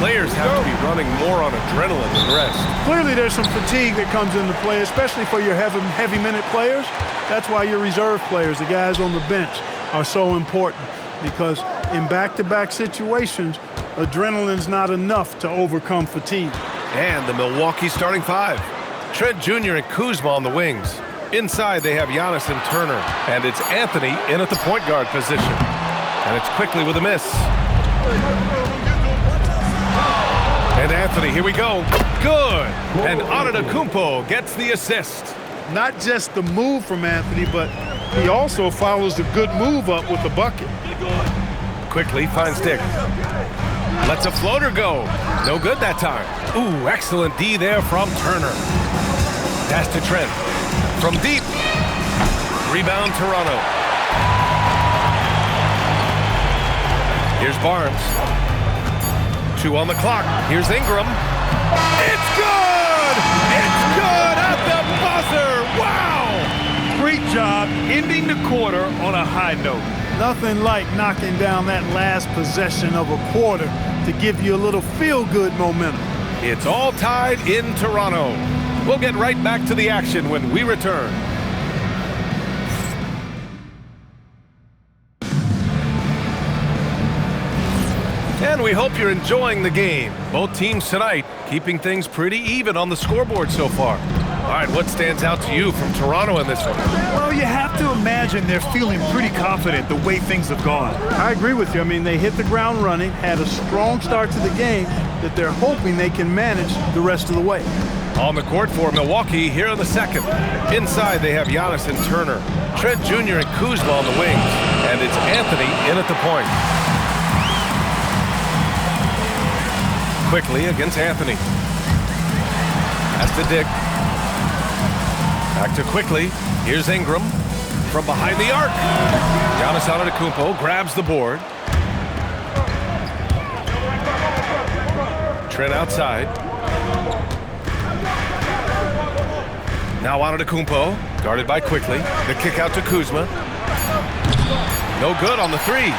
Players have to be running more on adrenaline than rest. Clearly there's some fatigue that comes into play, especially for your heavy minute players. That's why your reserve players, the guys on the bench, are so important, because in back-to-back situations, adrenaline's not enough to overcome fatigue. And the Milwaukee starting five. Trent Jr. and Kuzma on the wings. Inside they have Giannis and Turner, and it's Anthony in at the point guard position. And it's quickly with a miss. And Anthony, here we go. Good. And Antetokounmpo gets the assist. Not just the move from Anthony, but he also follows the good move up with the bucket. Quickly finds Dick. Lets a floater go. No good that time. Ooh, excellent D there from Turner. Pass to Trent. From deep. Rebound Toronto. Here's Barnes. 2 on the clock. Here's Ingram. It's good! It's good at the buzzer! Wow! Great job ending the quarter on a high note. Nothing like knocking down that last possession of a quarter to give you a little feel-good momentum. It's all tied in Toronto. We'll get right back to the action when we return. And we hope you're enjoying the game. Both teams tonight keeping things pretty even on the scoreboard so far. All right, what stands out to you from Toronto in this one? Well, you have to imagine they're feeling pretty confident the way things have gone. I agree with you. I mean, they hit the ground running, had a strong start to the game that they're hoping they can manage the rest of the way. On the court for Milwaukee here in the second. Inside they have Giannis and Turner. Trent Jr. and Kuzma on the wings. And it's Anthony in at the point. Quickly against Anthony. Pass to Dick. Back to Quickly. Here's Ingram from behind the arc. Giannis Antetokounmpo grabs the board. Trent outside. Now Antetokounmpo, guarded by Quickly. The kick out to Kuzma. No good on the three.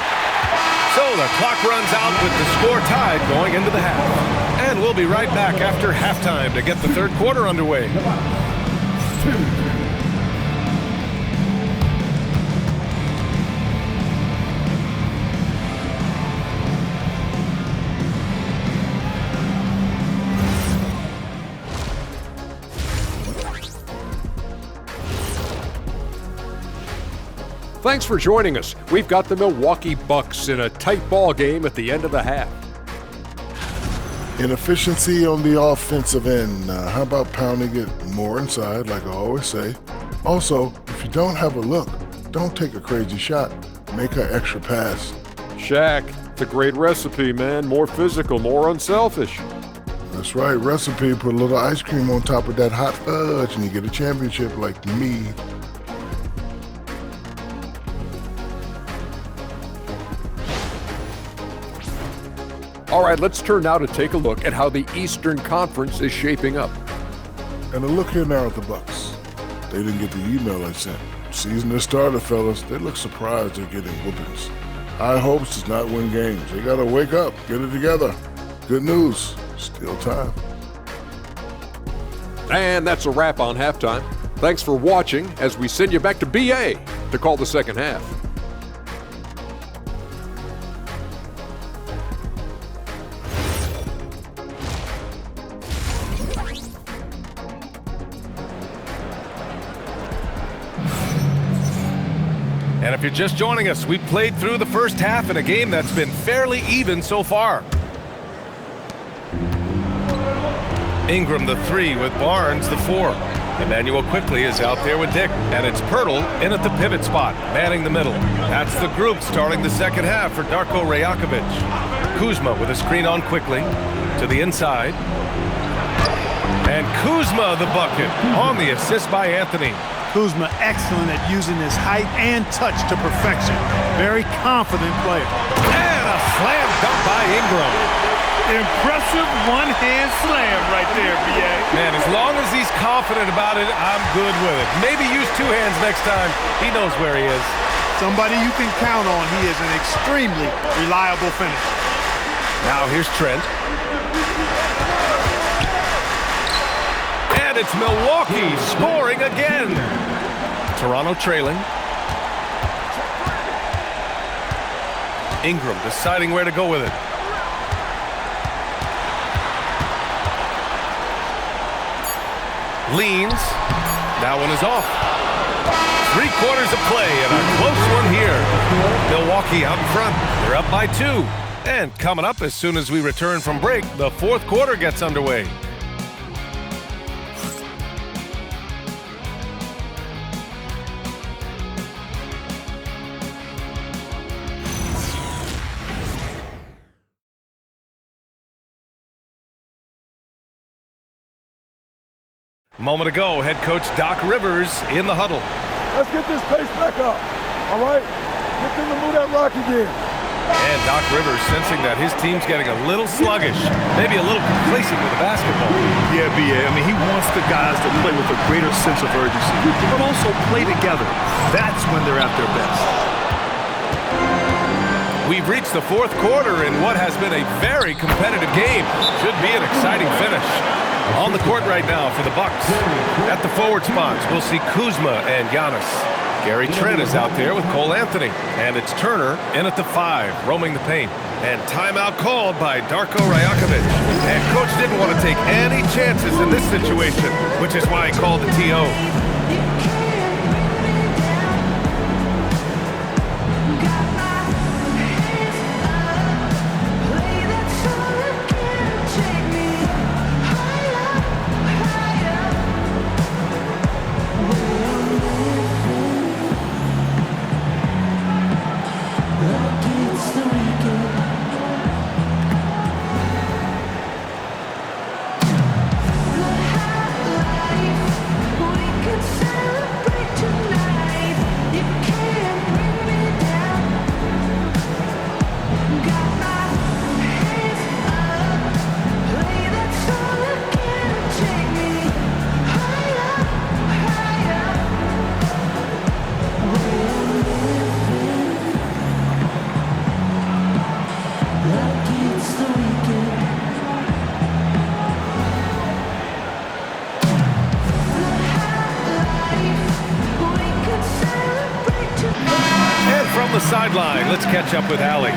So the clock runs out with the score tied going into the half. And we'll be right back after halftime to get the third quarter underway. Thanks for joining us. We've got the Milwaukee Bucks in a tight ball game at the end of the half. Inefficiency on the offensive end. How about pounding it more inside, like I always say? Also, if you don't have a look, don't take a crazy shot. Make an extra pass. Shaq, it's a great recipe, man. More physical, more unselfish. That's right, recipe. Put a little ice cream on top of that hot fudge and you get a championship like me. All right, let's turn now to take a look at how the Eastern Conference is shaping up. And a look here now at the Bucks. They didn't get the email I sent. Season has started, fellas. They look surprised they're getting whoopings. High hopes does not win games. They gotta wake up, get it together. Good news, still time. And that's a wrap on halftime. Thanks for watching as we send you back to BA to call the second half. And if you're just joining us, we played through the first half in a game that's been fairly even so far. Ingram the 3 with Barnes the 4. Emmanuel Quickly is out there with Dick, and it's Pirtle in at the pivot spot, manning the middle. That's the group starting the second half for Darko Rajakovic. Kuzma with a screen on Quickly to the inside. And Kuzma the bucket on the assist by Anthony. Kuzma excellent at using his height and touch to perfection. Very confident player. And a slam dunk by Ingram. Impressive one-hand slam right there, B.A. Man, as long as he's confident about it, I'm good with it. Maybe use 2 hands next time. He knows where he is. Somebody you can count on. He is an extremely reliable finisher. Now here's Trent. And it's Milwaukee scoring again. Toronto trailing. Ingram deciding where to go with it. Leans. That one is off. 3 quarters of play and a close one here. Milwaukee out in front. They're up by 2. And coming up as soon as we return from break, the 4th quarter gets underway. Moment ago, head coach Doc Rivers in the huddle. Let's get this pace back up, all right? Get them to move that rock again. And Doc Rivers sensing that his team's getting a little sluggish, maybe a little complacent with the basketball. Yeah, B.A. I mean, he wants the guys to play with a greater sense of urgency, but also play together. That's when they're at their best. We've reached the 4th quarter in what has been a very competitive game. Should be an exciting finish. On the court right now for the Bucks. At the forward spots, we'll see Kuzma and Giannis. Gary Trent is out there with Cole Anthony. And it's Turner in at the 5, roaming the paint. And timeout called by Darko Rajakovic. And coach didn't want to take any chances in this situation, which is why he called the TO. The sideline. Let's catch up with Allie.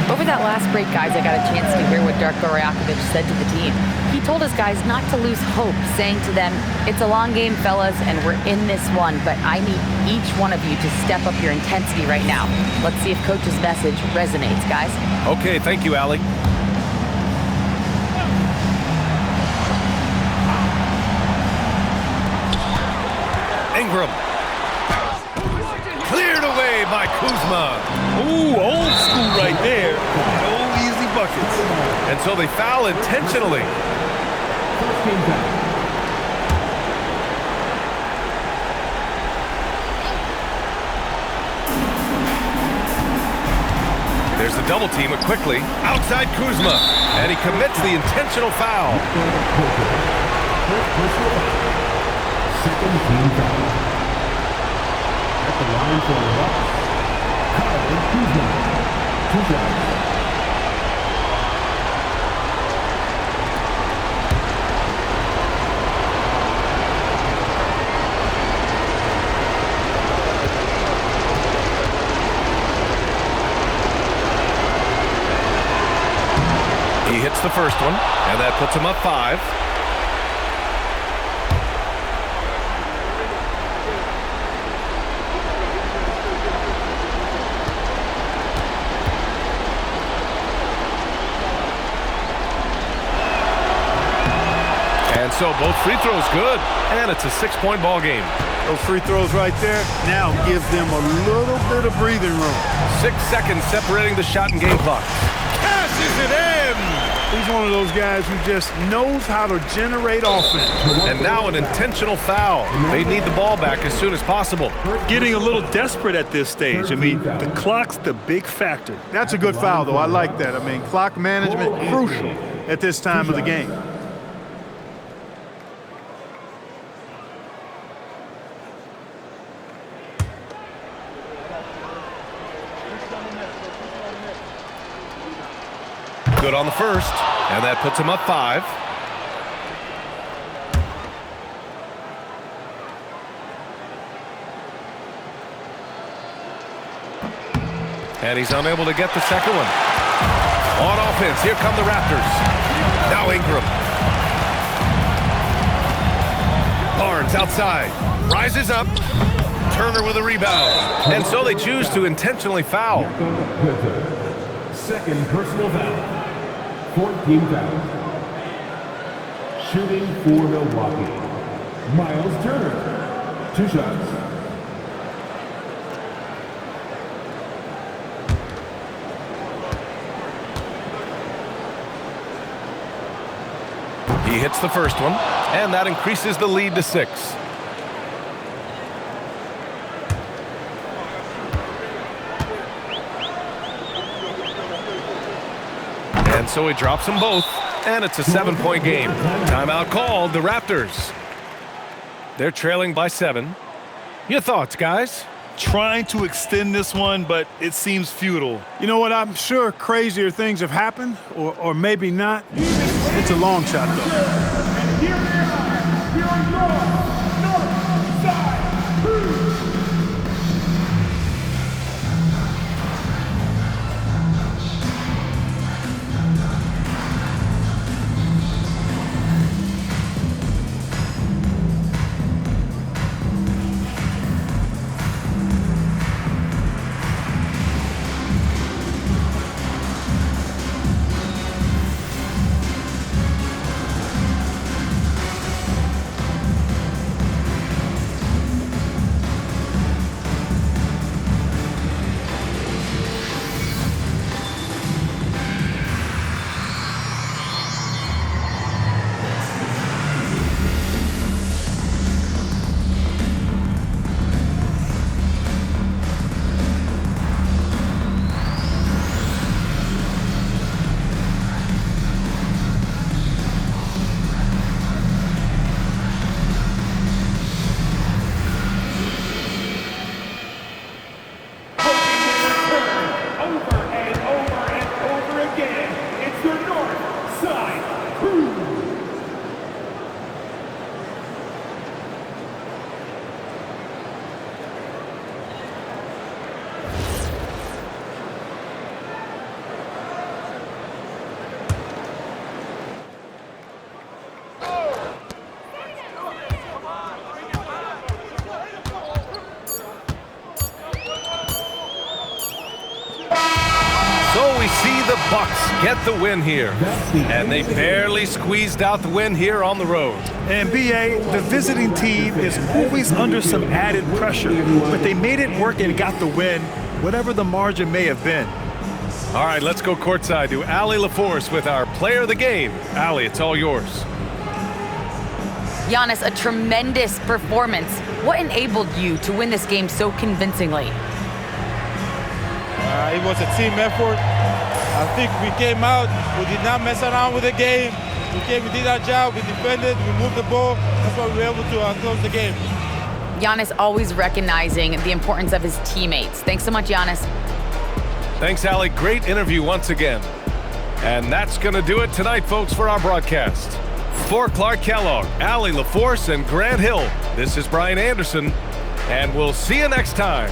Over that last break, guys, I got a chance to hear what Darko Rajakovic said to the team. He told his guys not to lose hope, saying to them, it's a long game, fellas, and we're in this one, but I need each one of you to step up your intensity right now. Let's see if Coach's message resonates, guys. Okay, thank you, Allie. Ingram. Cleared away by Kuzma. Ooh, old school right there. No easy buckets. And so they foul intentionally. There's the double team quickly. Outside Kuzma. And he commits the intentional foul. Second team foul. At the line for the Bucks, Kuzma. 2 fouls. He hits the first one, and that puts him up 5. And so both free throws good, and it's a 6-point ball game. Those free throws right there now give them a little bit of breathing room. 6 seconds separating the shot and game clock. Cashes it in! He's one of those guys who just knows how to generate offense. And now an intentional foul. They need the ball back as soon as possible. Getting a little desperate at this stage. I mean, the clock's the big factor. That's a good foul, though. I like that. I mean, clock management crucial at this time of the game. Good on the first, and that puts him up 5. And he's unable to get the second one. On offense, here come the Raptors. Now Ingram. Barnes outside. Rises up. Turner with a rebound. And so they choose to intentionally foul. Second personal foul. 14 fouls. Shooting for Milwaukee. Miles Turner. 2 shots. He hits the first one, and that increases the lead to 6. And so he drops them both, and it's a 7-point game. Timeout called, the Raptors. They're trailing by 7. Your thoughts, guys? Trying to extend this one, but it seems futile. You know what? I'm sure crazier things have happened, or maybe not. It's a long shot, though. And here they are. Here on North Side Crew. The Bucks get the win here, and they barely squeezed out the win here on the road. And BA, the visiting team is always under some added pressure, but they made it work and got the win, whatever the margin may have been. All right, let's go courtside to Allie LaForce with our player of the game. Allie, it's all yours. Giannis, a tremendous performance. What enabled you to win this game so convincingly? It was a team effort. I think we came out, we did not mess around with the game. We did our job, we defended, we moved the ball. That's why we were able to close the game. Giannis always recognizing the importance of his teammates. Thanks so much, Giannis. Thanks, Allie. Great interview once again. And that's going to do it tonight, folks, for our broadcast. For Clark Kellogg, Allie LaForce, and Grant Hill, this is Brian Anderson, and we'll see you next time.